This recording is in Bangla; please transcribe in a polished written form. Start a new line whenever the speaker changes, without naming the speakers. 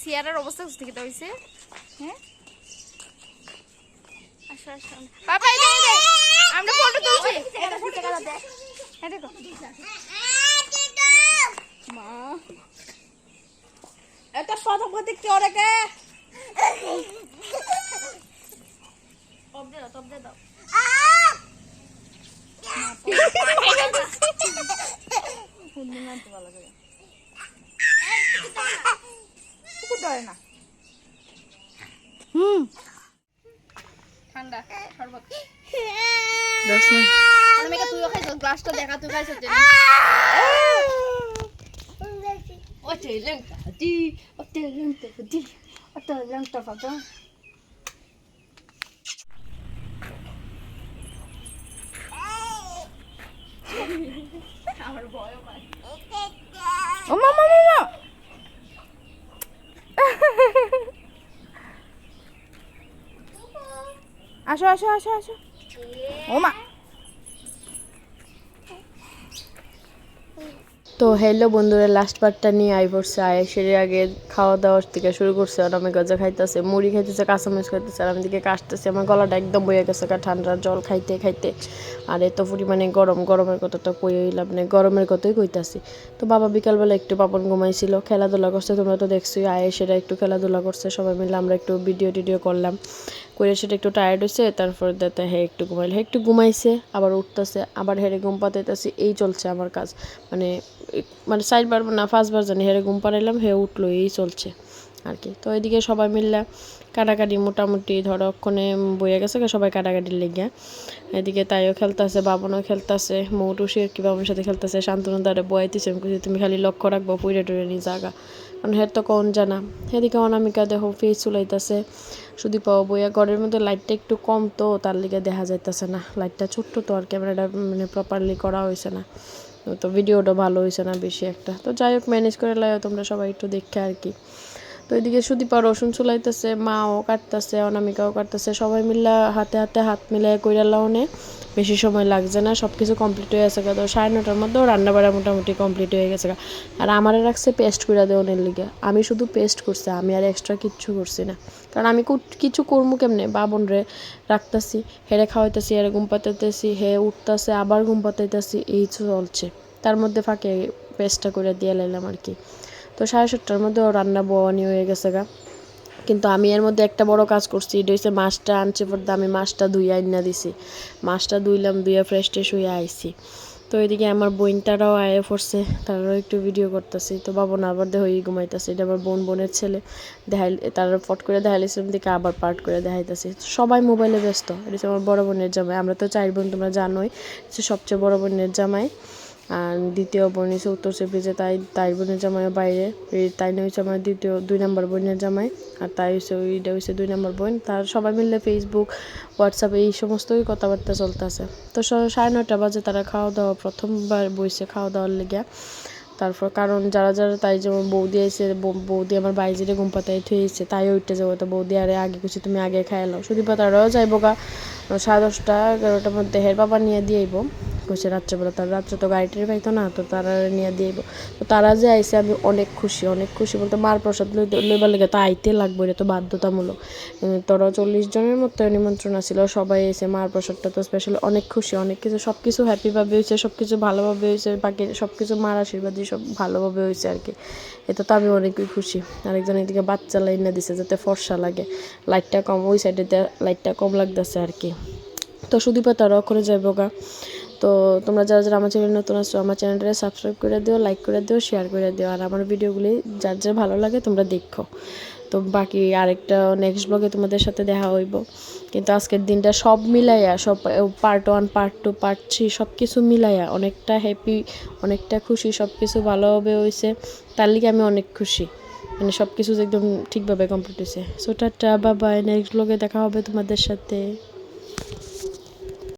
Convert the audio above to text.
সিয়ারার অবস্থা বুঝতে কি হইছে হ্যাঁ আচ্ছা আচ্ছা বাবা এই দে আমরা ফটো তুলছি এটা ফটো করা দে হ্যাঁ দেখো মা
এটা ফটো প্রতীক কি ওরে কে
টপ দে দাও
না
ঠান্ডা শরবত
দশ না
অনামিকা তুইও খাইছস গ্লাসটা দেখা তুই খাইছস না
ওতে লঙ্কা দি ওতে লঙ্কা ফাটা
আমার ভয়ও পায়
ও মামা মামা আসো আসো আসো আসো ও মা তো হ্যালো বন্ধুরা লাস্ট পার্টটা নিয়ে আই পড়ছে আয়েসের আগে খাওয়া দাওয়ার থেকে শুরু করছে আর আমি গজা খাইতেছে মুড়ি খাইতেছে কাঁচামরিচ খাইতেছে আর আমি দিকে কাশতেছে আমার গলাটা একদম বয়ে গেছে ঠান্ডার জল খাইতে খাইতে আর এত পরিমাণে গরমের কথা তো কই হইলাম না গরমের কথাই কইতাছি তো বাবা বিকালবেলা একটু পাপন ঘুমাইছিল খেলাধুলা করছে তোমরা তো দেখছোই আয়েসেরা একটু খেলাধুলা করছে সবাই মিলে আমরা একটু ভিডিও করলাম করে সেটা একটু টায়ার্ড হয়েছে তারপর দেখতে হ্যাঁ একটু ঘুমাইলে একটু ঘুমাইছে আবার উঠতেছে আবার হেরে ঘুম পাতাইতেছি এই চলছে আমার কাজ মানে 4বার না 5বার জানি হেরে ঘুম পাড়াইলাম হে উঠলো এই চলছে আর কি তো এদিকে সবাই মিললে কাটাকাটি মোটামুটি ধরো ওখানে বইয়া গেছে সবাই কাটাকাটির লেগে এদিকে তাইও খেলতেছে বাবনও খেলতেছে মৌটুসি আর কি বাবনের সাথে খেলতেছে শান্তনু দ্বারা বয়াইতেছে তুমি খালি লক্ষ্য রাখবো পুইরে টুইরে নিয়ে জাগা কারণ হের তো কোন জানা এদিকে অনামিকা দেখো ফেস চুলাইতেছে শুধু পাওয়া বইয়া ঘরের মধ্যে লাইটটা একটু কম তো তার লিগে দেখা যাইতেছে না লাইটটা ছোট্ট তো আর ক্যামেরাটা মানে প্রপারলি করা হয়েছে না তো ভিডিওটা ভালো হয়েছে না বেশি একটা তো যাই হোক ম্যানেজ করে লাও তোমরা সবাই একটু দেখে আর কি তো এদিকে সুদীপা রসুন চুলাইতেছে মাও কাটতেছে অনামিকাও কাটতেছে সবাই মিলে হাতে হাত মিলাই কইরা লাউনে বেশি সময় লাগছে না সব কিছু কমপ্লিট হয়ে গেছে তো 9:30টার মধ্যেও রান্না বাড়া মোটামুটি কমপ্লিট হয়ে গেছে আর আমারে রাখছে পেস্ট করে দেওয়ানের লিগে আমি শুধু পেস্ট করছি আমি আর এক্সট্রা কিচ্ছু করছি না কারণ আমি কিছু করবো কেমনে বাবন রে রাখতেছি হেরে খাওয়াইতেছি হেরে ঘুম পাতাইতেছি হে উঠতেছে আবার ঘুম পাতাইতেছি এই চলছে তার মধ্যে ফাঁকে পেস্টটা করে দিয়ে লাইলাম আর কি তো 7:30টার মধ্যে রান্না বোয়ানি হয়ে গেছে কিন্তু আমি এর মধ্যে একটা বড় কাজ করছি এটা হচ্ছে মাছটা আনছে পর আমি মাছটা ধুইয়া আইনা দিছি মাছটা ধুইলাম ধুইয়া ফ্রেশ ট্রেশ হয়ে আইছি তো এদিকে আমার বোনটারাও আয়ে পড়ছে তারাও একটু ভিডিও করতেছি তো বাবন আবার হয়ে ঘুমাইতেছে এটা আমার বোনের ছেলে দেখাই তারা ফট করে দেখাইছিলাম দিকে আবার পার্ট করে দেখাইতেছি সবাই মোবাইলে ব্যস্ত এটা হচ্ছে আমার বড় বোনের জামাই আমরা তো 4 বোন তোমরা জানোই সবচেয়ে বড় বোনের জামাই আর দ্বিতীয় বোন হচ্ছে উত্তর চেপেছে তাই বোনের জামাই বাইরে তাই না হচ্ছে আমার 2 নম্বর বোনের জামাই আর তাই হচ্ছে ওইটা হচ্ছে 2 নম্বর বোন তার সবাই মিললে ফেসবুক হোয়াটসঅ্যাপে এই সমস্তই কথাবার্তা চলতেছে তো 9:30 বাজে তারা খাওয়া দাওয়া প্রথমবার বইছে খাওয়া দাওয়ার লেগে তারপর কারণ যারা তাই যেমন বৌদি আইসে বৌদি আমার বাইজিরে ঘুম পাতাই থুয়েছে তাই ওইটা যাবো তো বৌদি আরে আগে কিছু তুমি আগে খাইলাও শুধু পাতারাও যাইবো 10:30 11টার মধ্যে হের বাবা নিয়ে দিয়েইব কইছে রাত্রেবেলা তার রাত্রে তো গাড়িটির পাইতো না তো তারা নিয়ে দিয়েইব তো তারা যে আইসে আমি অনেক খুশি বলতে মার প্রসাদ লইবার লেগে তো আইতে লাগবে এটা তো বাধ্যতামূলক তোরা 40 জনের মতো নিমন্ত্রণ ছিল সবাই এসে মার প্রসাদটা তো স্পেশাল অনেক খুশি অনেক কিছু সব কিছু হ্যাপিভাবে হয়েছে সব কিছু ভালোভাবে হয়েছে বাকি সব কিছু মার আশীর্বাদই সব ভালোভাবে হয়েছে আর কি এটা তো আমি অনেকই খুশি আরেকজন এদিকে বাচ্চা লাইন দিছে যাতে ফর্সা লাগে লাইটটা কম ওই সাইডে লাইটটা কম লাগতেছে আর কি তো শুধু তারাও করে যাইব তো তোমরা যারা আমার চ্যানেল নতুন আসছো আমার চ্যানেলটা সাবস্ক্রাইব করে দিও লাইক করে দিও শেয়ার করে দিও আর আমার ভিডিওগুলি যার ভালো লাগে তোমরা দেখো তো বাকি আরেকটা নেক্সট ব্লগে তোমাদের সাথে দেখা হইব কিন্তু আজকের দিনটা সব মিলাইয়া সব পার্ট 1 পার্ট 2 পার্ট 3 সব কিছু মিলাইয়া অনেকটা হ্যাপি অনেকটা খুশি সব কিছু ভালোভাবে হয়েছে তার লিগে আমি অনেক খুশি মানে সব কিছু একদম ঠিকভাবে কমপ্লিট হয়েছে so tata bye bye next ব্লগে দেখা হবে তোমাদের সাথে